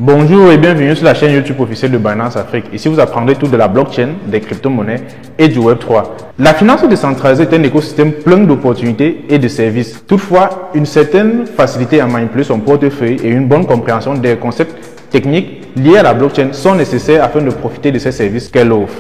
Bonjour et bienvenue sur la chaîne YouTube officielle de Binance Afrique. Ici, vous apprendrez tout de la blockchain, des crypto-monnaies et du Web3. La finance décentralisée est un écosystème plein d'opportunités et de services. Toutefois, une certaine facilité à manipuler son portefeuille et une bonne compréhension des concepts techniques liés à la blockchain sont nécessaires afin de profiter de ces services qu'elle offre.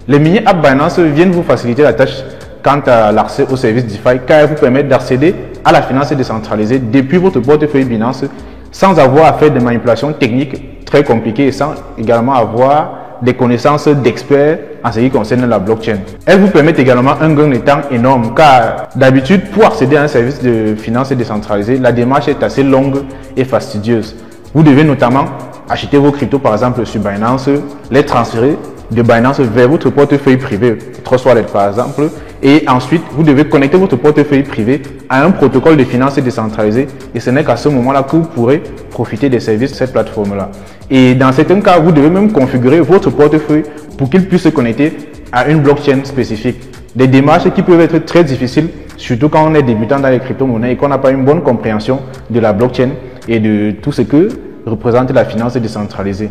Les mini-apps Binance viennent vous faciliter la tâche quant à l'accès aux services DeFi car elles vous permettent d'accéder à la finance décentralisée depuis votre portefeuille Binance sans avoir à faire des manipulations techniques très compliquées et sans également avoir des connaissances d'experts en ce qui concerne la blockchain. Elles vous permettent également un gain de temps énorme car d'habitude pour accéder à un service de finance décentralisée, la démarche est assez longue et fastidieuse. Vous devez notamment acheter vos cryptos par exemple sur Binance, les transférer de Binance vers votre portefeuille privé, Trust Wallet par exemple, et ensuite vous devez connecter votre portefeuille privé à un protocole de finance décentralisé et ce n'est qu'à ce moment-là que vous pourrez profiter des services de cette plateforme-là. Et dans certains cas, vous devez même configurer votre portefeuille pour qu'il puisse se connecter à une blockchain spécifique. Des démarches qui peuvent être très difficiles, surtout quand on est débutant dans les crypto-monnaies et qu'on n'a pas une bonne compréhension de la blockchain et de tout ce que représente la finance décentralisée.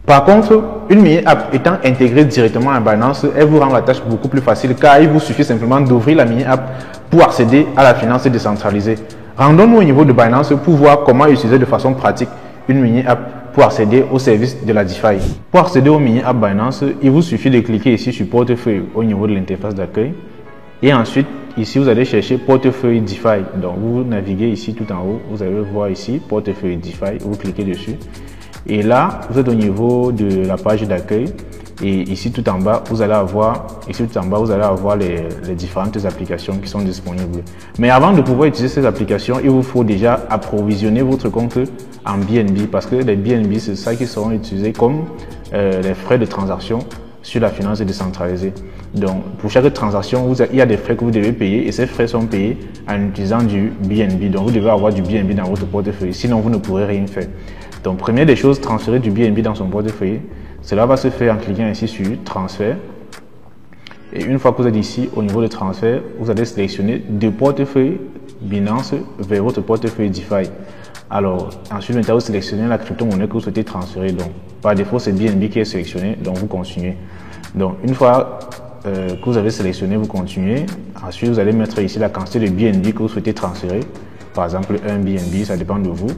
Par contre, une mini-app étant intégrée directement à Binance, elle vous rend la tâche beaucoup plus facile car il vous suffit simplement d'ouvrir la mini-app pour accéder à la finance décentralisée. Rendons-nous au niveau de Binance pour voir comment utiliser de façon pratique une mini-app pour accéder aux services de la DeFi. Pour accéder aux mini-app Binance, il vous suffit de cliquer ici sur portefeuille au niveau de l'interface d'accueil et ensuite ici vous allez chercher portefeuille DeFi. Donc vous naviguez ici tout en haut, vous allez voir ici portefeuille DeFi, vous cliquez dessus. Et là, vous êtes au niveau de la page d'accueil et ici tout en bas, vous allez avoir, les différentes applications qui sont disponibles. Mais avant de pouvoir utiliser ces applications, il vous faut déjà approvisionner votre compte en BNB parce que les BNB, c'est ça qui seront utilisés comme les frais de transaction sur la finance décentralisée. Donc, pour chaque transaction, il y a des frais que vous devez payer et ces frais sont payés en utilisant du BNB. Donc, vous devez avoir du BNB dans votre portefeuille, sinon vous ne pourrez rien faire. Donc, première des choses, transférer du BNB dans son portefeuille. Cela va se faire en cliquant ici sur transfert. Et une fois que vous êtes ici, au niveau de transfert, vous allez sélectionner de portefeuille Binance vers votre portefeuille DeFi. Alors, ensuite, vous sélectionnez la crypto-monnaie que vous souhaitez transférer. Donc, par défaut, c'est BNB qui est sélectionné. Donc, vous continuez. Donc, une fois que vous avez sélectionné, vous continuez. Ensuite, vous allez mettre ici la quantité de BNB que vous souhaitez transférer. Par exemple, un BNB, ça dépend de vous.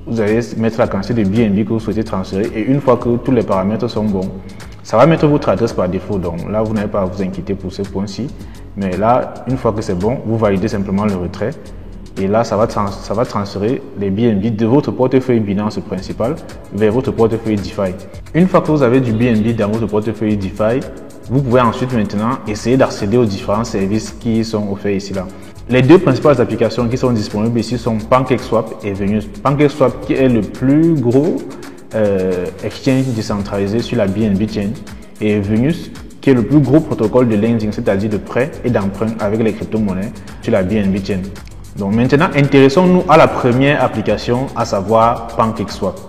Vous allez mettre la quantité de BNB que vous souhaitez transférer et une fois que tous les paramètres sont bons, ça va mettre votre adresse par défaut. Donc là, vous n'avez pas à vous inquiéter pour ce point-ci. Mais là, une fois que c'est bon, vous validez simplement le retrait. Et là, ça va transférer les BNB de votre portefeuille Binance principal vers votre portefeuille DeFi. Une fois que vous avez du BNB dans votre portefeuille DeFi, vous pouvez ensuite maintenant essayer d'accéder aux différents services qui sont offerts ici là. Les deux principales applications qui sont disponibles ici sont PancakeSwap et Venus. PancakeSwap qui est le plus gros exchange décentralisé sur la BNB chain et Venus qui est le plus gros protocole de lending, c'est-à-dire de prêt et d'emprunt avec les crypto-monnaies sur la BNB chain. Donc maintenant, intéressons-nous à la première application, à savoir PancakeSwap.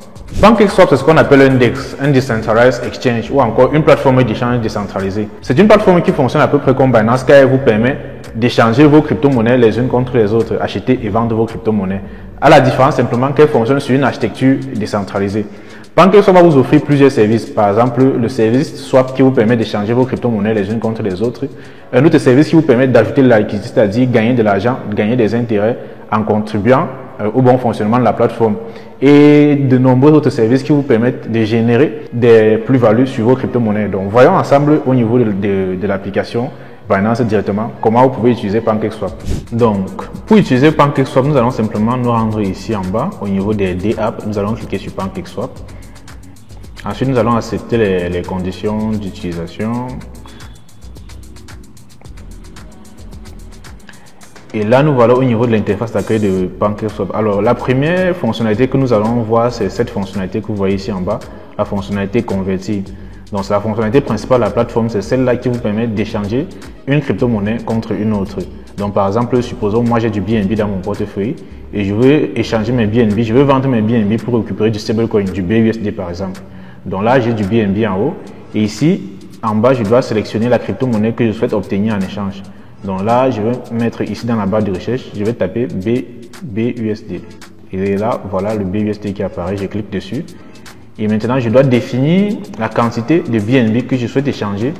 PancakeSwap, c'est ce qu'on appelle un DEX, un Decentralized Exchange ou encore une plateforme d'échange décentralisée. C'est une plateforme qui fonctionne à peu près comme Binance car elle vous permet d'échanger vos crypto-monnaies les unes contre les autres, acheter et vendre vos crypto-monnaies. À la différence simplement qu'elle fonctionne sur une architecture décentralisée. PancakeSwap va vous offrir plusieurs services. Par exemple, le service Swap qui vous permet d'échanger vos crypto-monnaies les unes contre les autres. Un autre service qui vous permet d'ajouter de la liquidité, c'est-à-dire gagner de l'argent, gagner des intérêts en contribuant au bon fonctionnement de la plateforme. Et de nombreux autres services qui vous permettent de générer des plus-values sur vos crypto-monnaies. Donc, voyons ensemble au niveau de l'application Binance directement comment vous pouvez utiliser PancakeSwap. Donc, pour utiliser PancakeSwap, nous allons simplement nous rendre ici en bas au niveau des apps. Nous allons cliquer sur PancakeSwap. Ensuite, nous allons accepter les conditions d'utilisation. Et là, nous voilà au niveau de l'interface d'accueil de PancakeSwap. Alors, la première fonctionnalité que nous allons voir, c'est cette fonctionnalité que vous voyez ici en bas, la fonctionnalité convertir. Donc, c'est la fonctionnalité principale de la plateforme, c'est celle-là qui vous permet d'échanger une crypto-monnaie contre une autre. Donc, par exemple, supposons moi j'ai du BNB dans mon portefeuille et je veux échanger mes BNB, je veux vendre mes BNB pour récupérer du stablecoin, du BUSD par exemple. Donc là, j'ai du BNB en haut et ici, en bas, je dois sélectionner la crypto-monnaie que je souhaite obtenir en échange. Donc là, je vais mettre ici dans la barre de recherche, je vais taper BUSD. Et là, voilà le BUSD qui apparaît. Je clique dessus. Et maintenant, je dois définir la quantité de BNB que je souhaite échanger.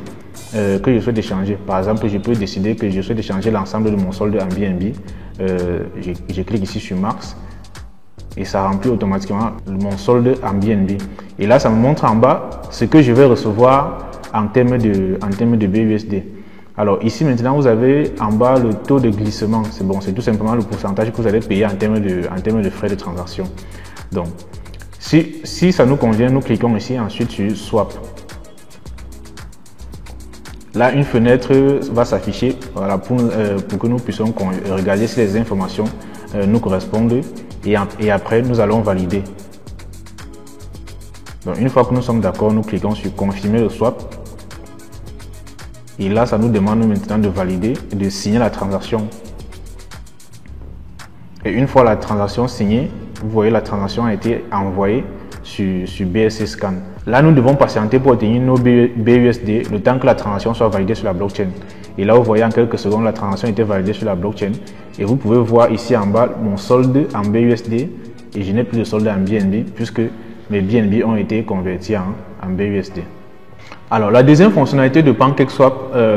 Par exemple, je peux décider que je souhaite échanger l'ensemble de mon solde en BNB. Je clique ici sur Max et ça remplit automatiquement mon solde en BNB. Et là, ça me montre en bas ce que je vais recevoir en termes de BUSD. Alors ici maintenant, vous avez en bas le taux de glissement. C'est bon, c'est tout simplement le pourcentage que vous allez payer en termes de frais de transaction. Donc, si ça nous convient, nous cliquons ici ensuite sur Swap. Là, une fenêtre va s'afficher, voilà, pour que nous puissions regarder si les informations nous correspondent et après nous allons valider. Donc, une fois que nous sommes d'accord, nous cliquons sur confirmer le swap. Et là, ça nous demande maintenant de valider et de signer la transaction. Et une fois la transaction signée, vous voyez la transaction a été envoyée sur BSC Scan. Là, nous devons patienter pour obtenir nos BUSD le temps que la transaction soit validée sur la blockchain. Et là, vous voyez en quelques secondes, la transaction a été validée sur la blockchain. Et vous pouvez voir ici en bas mon solde en BUSD. Et je n'ai plus de solde en BNB puisque mes BNB ont été convertis en BUSD. Alors, la deuxième fonctionnalité de PancakeSwap,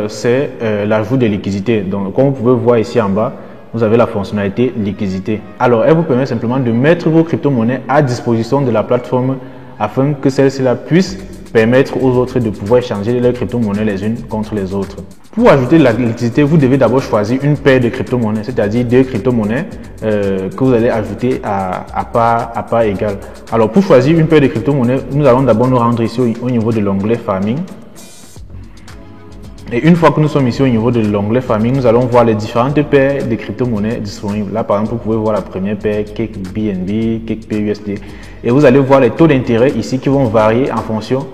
c'est l'ajout de liquidités. Donc, comme vous pouvez voir ici en bas, vous avez la fonctionnalité liquidité. Alors, elle vous permet simplement de mettre vos crypto-monnaies à disposition de la plateforme afin que celle-ci puisse permettre aux autres de pouvoir échanger leurs crypto-monnaies les unes contre les autres. Pour ajouter de la liquidité, vous devez d'abord choisir une paire de crypto-monnaies, c'est-à-dire deux crypto-monnaies que vous allez ajouter à part égale. Alors, pour choisir une paire de crypto-monnaies, nous allons d'abord nous rendre ici au niveau de l'onglet Farming. Et une fois que nous sommes ici au niveau de l'onglet Farming, nous allons voir les différentes paires de crypto-monnaies disponibles. Là, par exemple, vous pouvez voir la première paire, Cake BNB, Cake BUSD. Et vous allez voir les taux d'intérêt ici qui vont varier en fonction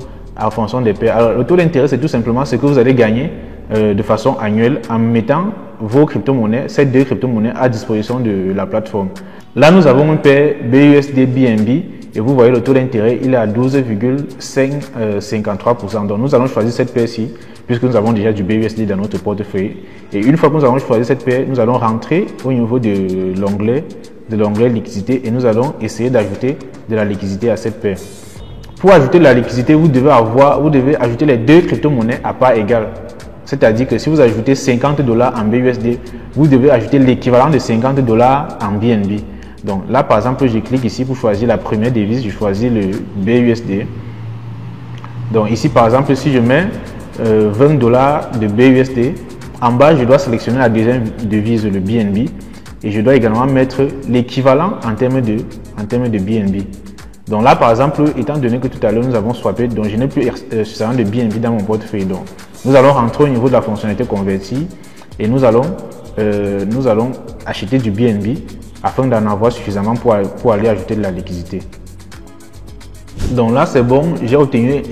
des paires. Alors, le taux d'intérêt, c'est tout simplement ce que vous allez gagner de façon annuelle en mettant vos crypto-monnaies, ces deux crypto-monnaies à disposition de la plateforme. Là, nous avons une paire BUSD BNB. Et vous voyez le taux d'intérêt, il est à 12,53%. Donc nous allons choisir cette paire-ci, puisque nous avons déjà du BUSD dans notre portefeuille. Et une fois que nous avons choisi cette paire, nous allons rentrer au niveau de l'onglet liquidité et nous allons essayer d'ajouter de la liquidité à cette paire. Pour ajouter de la liquidité, vous devez ajouter les deux crypto-monnaies à part égale. C'est-à-dire que si vous ajoutez $50 en BUSD, vous devez ajouter l'équivalent de $50 en BNB. Donc là, par exemple, je clique ici pour choisir la première devise, je choisis le BUSD. Donc ici, par exemple, si je mets $20 de BUSD, en bas, je dois sélectionner la deuxième devise, le BNB, et je dois également mettre l'équivalent en termes de BNB. Donc là, par exemple, étant donné que tout à l'heure, nous avons swappé, donc je n'ai plus suffisamment de BNB dans mon portefeuille. Donc, nous allons rentrer au niveau de la fonctionnalité convertie et nous allons acheter du BNB afin d'en avoir suffisamment pour aller ajouter de la liquidité. Donc là, c'est bon, j'ai obtenu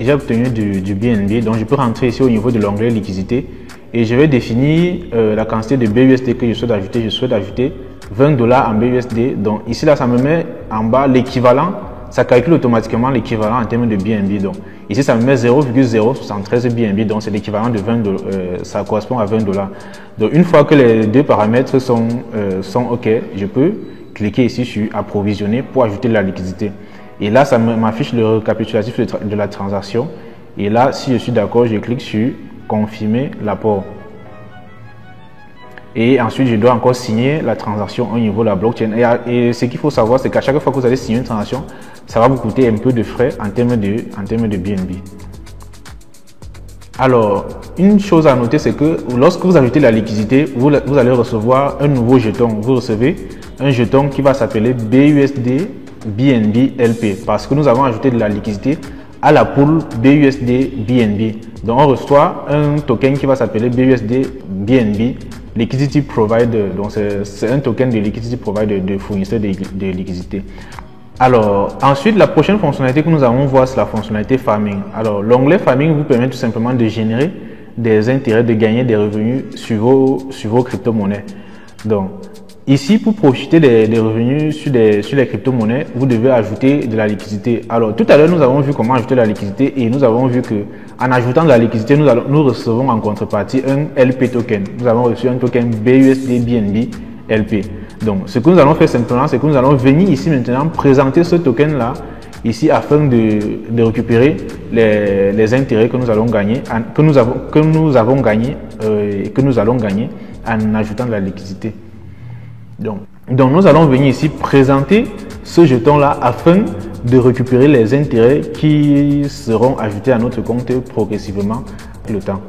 du BNB. Donc, je peux rentrer ici au niveau de l'onglet liquidité et je vais définir la quantité de BUSD que je souhaite ajouter. Je souhaite ajouter $20 en BUSD. Donc ici, là, ça me met en bas l'équivalent. Ça calcule automatiquement l'équivalent en termes de BNB. Donc ici, ça me met 0,073 BNB. Donc c'est l'équivalent de $20. Ça correspond à $20. Donc une fois que les deux paramètres sont OK, je peux cliquer ici sur approvisionner pour ajouter de la liquidité. Et là, ça m'affiche le récapitulatif de la transaction. Et là, si je suis d'accord, je clique sur confirmer l'apport. Et ensuite, je dois encore signer la transaction au niveau de la blockchain. Et ce qu'il faut savoir, c'est qu'à chaque fois que vous allez signer une transaction, ça va vous coûter un peu de frais en termes de BNB. Alors, une chose à noter, c'est que lorsque vous ajoutez la liquidité, vous allez recevoir un nouveau jeton. Vous recevez un jeton qui va s'appeler BUSD BNB LP parce que nous avons ajouté de la liquidité à la pool BUSD BNB. Donc, on reçoit un token qui va s'appeler BUSD BNB Liquidity Provider. Donc, c'est un token de Liquidity Provider, de fournisseur de liquidité. Alors, ensuite, la prochaine fonctionnalité que nous allons voir, c'est la fonctionnalité Farming. Alors, l'onglet Farming vous permet tout simplement de générer des intérêts, de gagner des revenus sur vos crypto-monnaies. Donc, ici, pour profiter des revenus sur les crypto-monnaies, vous devez ajouter de la liquidité. Alors, tout à l'heure, nous avons vu comment ajouter de la liquidité et nous avons vu que en ajoutant de la liquidité, nous recevons en contrepartie un LP token. Nous avons reçu un token BUSD BNB LP. Donc, ce que nous allons faire simplement, c'est que nous allons venir ici maintenant présenter ce token-là, ici, afin de récupérer les intérêts que nous allons gagner, que nous allons gagner en ajoutant de la liquidité. Donc, nous allons venir ici présenter ce jeton-là afin de récupérer les intérêts qui seront ajoutés à notre compte progressivement avec le temps.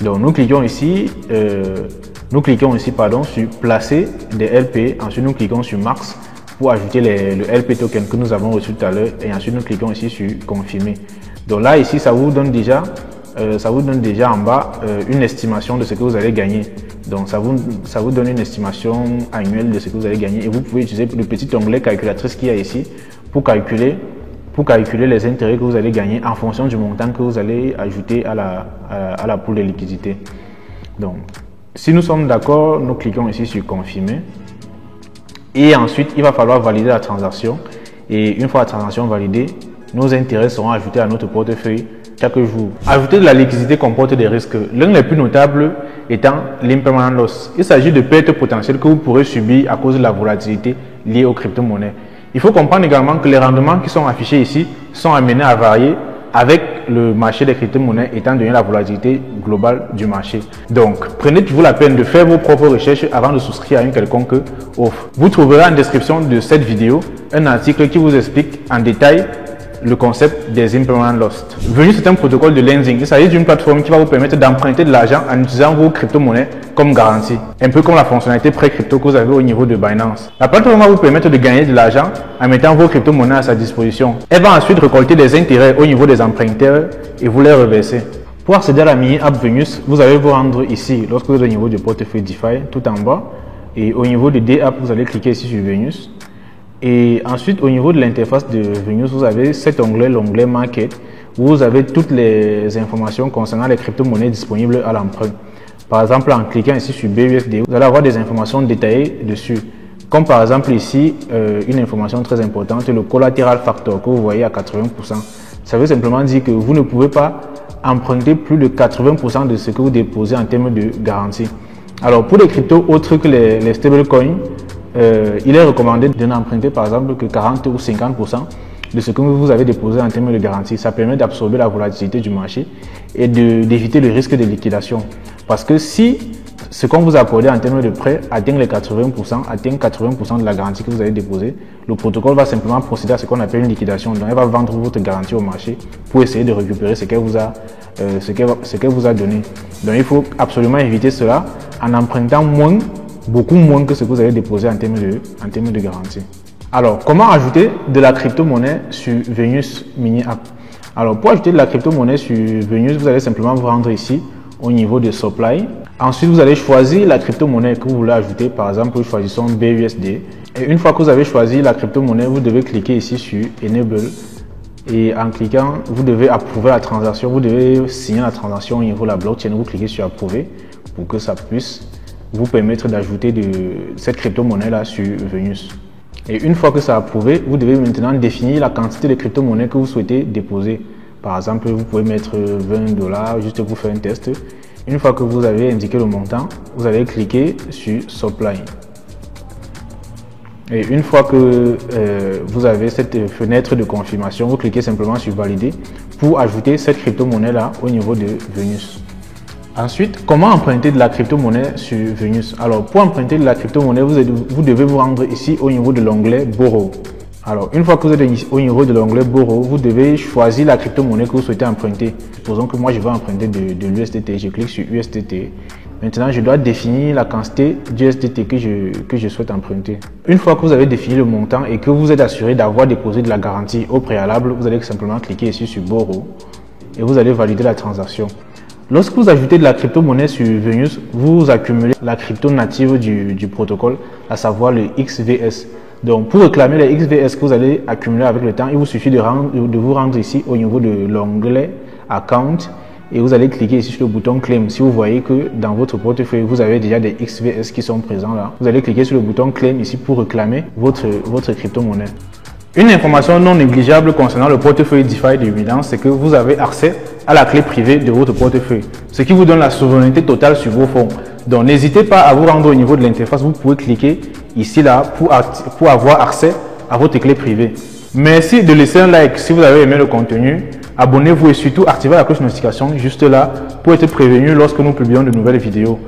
Donc, nous cliquons ici sur placer des LP. Ensuite, nous cliquons sur Max pour ajouter le LP token que nous avons reçu tout à l'heure. Et ensuite, nous cliquons ici sur confirmer. Donc là, ici, ça vous donne déjà en bas une estimation de ce que vous allez gagner. Donc, ça vous donne une estimation annuelle de ce que vous allez gagner. Et vous pouvez utiliser le petit onglet calculatrice qu'il y a ici pour calculer les intérêts que vous allez gagner en fonction du montant que vous allez ajouter à la pool de liquidité. Donc, si nous sommes d'accord, nous cliquons ici sur confirmer. Et ensuite, il va falloir valider la transaction. Et une fois la transaction validée, nos intérêts seront ajoutés à notre portefeuille chaque jour. Ajouter de la liquidité comporte des risques. L'un des plus notables étant l'impermanent loss. Il s'agit de pertes potentielles que vous pourrez subir à cause de la volatilité liée aux crypto-monnaies. Il faut comprendre également que les rendements qui sont affichés ici sont amenés à varier avec le marché des crypto-monnaies étant donné la volatilité globale du marché. Donc, prenez toujours la peine de faire vos propres recherches avant de souscrire à une quelconque offre. Vous trouverez en description de cette vidéo un article qui vous explique en détail le concept des impermanent loss. Venus, c'est un protocole de lending. Il s'agit d'une plateforme qui va vous permettre d'emprunter de l'argent en utilisant vos crypto-monnaies comme garantie. Un peu comme la fonctionnalité pré-crypto que vous avez au niveau de Binance. La plateforme va vous permettre de gagner de l'argent en mettant vos crypto-monnaies à sa disposition. Elle va ensuite récolter des intérêts au niveau des emprunteurs et vous les reverser. Pour accéder à la mini-app Venus, vous allez vous rendre ici lorsque vous êtes au niveau du portefeuille DeFi, tout en bas. Et au niveau de D-App, vous allez cliquer ici sur Venus. Et ensuite, au niveau de l'interface de Venus, vous avez cet onglet, l'onglet Market, où vous avez toutes les informations concernant les crypto-monnaies disponibles à l'emprunt. Par exemple, en cliquant ici sur BUSD, vous allez avoir des informations détaillées dessus. Comme par exemple ici, une information très importante, le collateral factor que vous voyez à 80%. Ça veut simplement dire que vous ne pouvez pas emprunter plus de 80% de ce que vous déposez en termes de garantie. Alors, pour les cryptos autres que les stablecoins, il est recommandé de n'emprunter par exemple que 40 ou 50% de ce que vous avez déposé en termes de garantie. Ça permet d'absorber la volatilité du marché et d'éviter le risque de liquidation. Parce que si ce qu'on vous a accordé en termes de prêt atteint les 80% de la garantie que vous avez déposée, le protocole va simplement procéder à ce qu'on appelle une liquidation. Donc, elle va vendre votre garantie au marché pour essayer de récupérer ce qu'elle vous a donné. Donc, il faut absolument éviter cela en empruntant beaucoup moins que ce que vous avez déposé en termes de garantie. Alors, comment ajouter de la crypto-monnaie sur Venus Mini App? Alors, pour ajouter de la crypto-monnaie sur Venus, vous allez simplement vous rendre ici au niveau de Supply. Ensuite, vous allez choisir la crypto-monnaie que vous voulez ajouter. Par exemple, choisissons BUSD. Et une fois que vous avez choisi la crypto-monnaie, vous devez cliquer ici sur Enable. Et en cliquant, vous devez approuver la transaction. Vous devez signer la transaction au niveau de la blockchain. Vous cliquez sur Approuver pour que ça puisse vous permettre d'ajouter cette crypto-monnaie là sur Venus. Et une fois que ça a approuvé, vous devez maintenant définir la quantité de crypto-monnaie que vous souhaitez déposer. Par exemple, vous pouvez mettre 20 $ juste pour faire un test. Une fois que vous avez indiqué le montant, vous allez cliquer sur Supply. Et une fois que vous avez cette fenêtre de confirmation, vous cliquez simplement sur Valider pour ajouter cette crypto-monnaie là au niveau de Venus. Ensuite, comment emprunter de la crypto-monnaie sur Venus? Alors, pour emprunter de la crypto-monnaie, vous devez vous rendre ici au niveau de l'onglet Borrow. Alors, une fois que vous êtes au niveau de l'onglet Borrow, vous devez choisir la crypto-monnaie que vous souhaitez emprunter. Supposons que moi, je vais emprunter de l'USDT. Je clique sur USDT. Maintenant, je dois définir la quantité d'USDT que je souhaite emprunter. Une fois que vous avez défini le montant et que vous êtes assuré d'avoir déposé de la garantie au préalable, vous allez simplement cliquer ici sur Borrow et vous allez valider la transaction. Lorsque vous ajoutez de la crypto-monnaie sur Venus, vous accumulez la crypto native du protocole, à savoir le XVS. Donc, pour réclamer les XVS que vous allez accumuler avec le temps, il vous suffit de vous rendre ici au niveau de l'onglet Account et vous allez cliquer ici sur le bouton Claim. Si vous voyez que dans votre portefeuille, vous avez déjà des XVS qui sont présents là, vous allez cliquer sur le bouton Claim ici pour réclamer votre crypto-monnaie. Une information non négligeable concernant le portefeuille DeFi de Binance, c'est que vous avez accès à la clé privée de votre portefeuille, ce qui vous donne la souveraineté totale sur vos fonds. Donc, n'hésitez pas à vous rendre au niveau de l'interface. Vous pouvez cliquer ici là pour avoir accès à votre clé privée. Merci de laisser un like si vous avez aimé le contenu. Abonnez-vous et surtout activez la cloche de notification juste là pour être prévenu lorsque nous publions de nouvelles vidéos.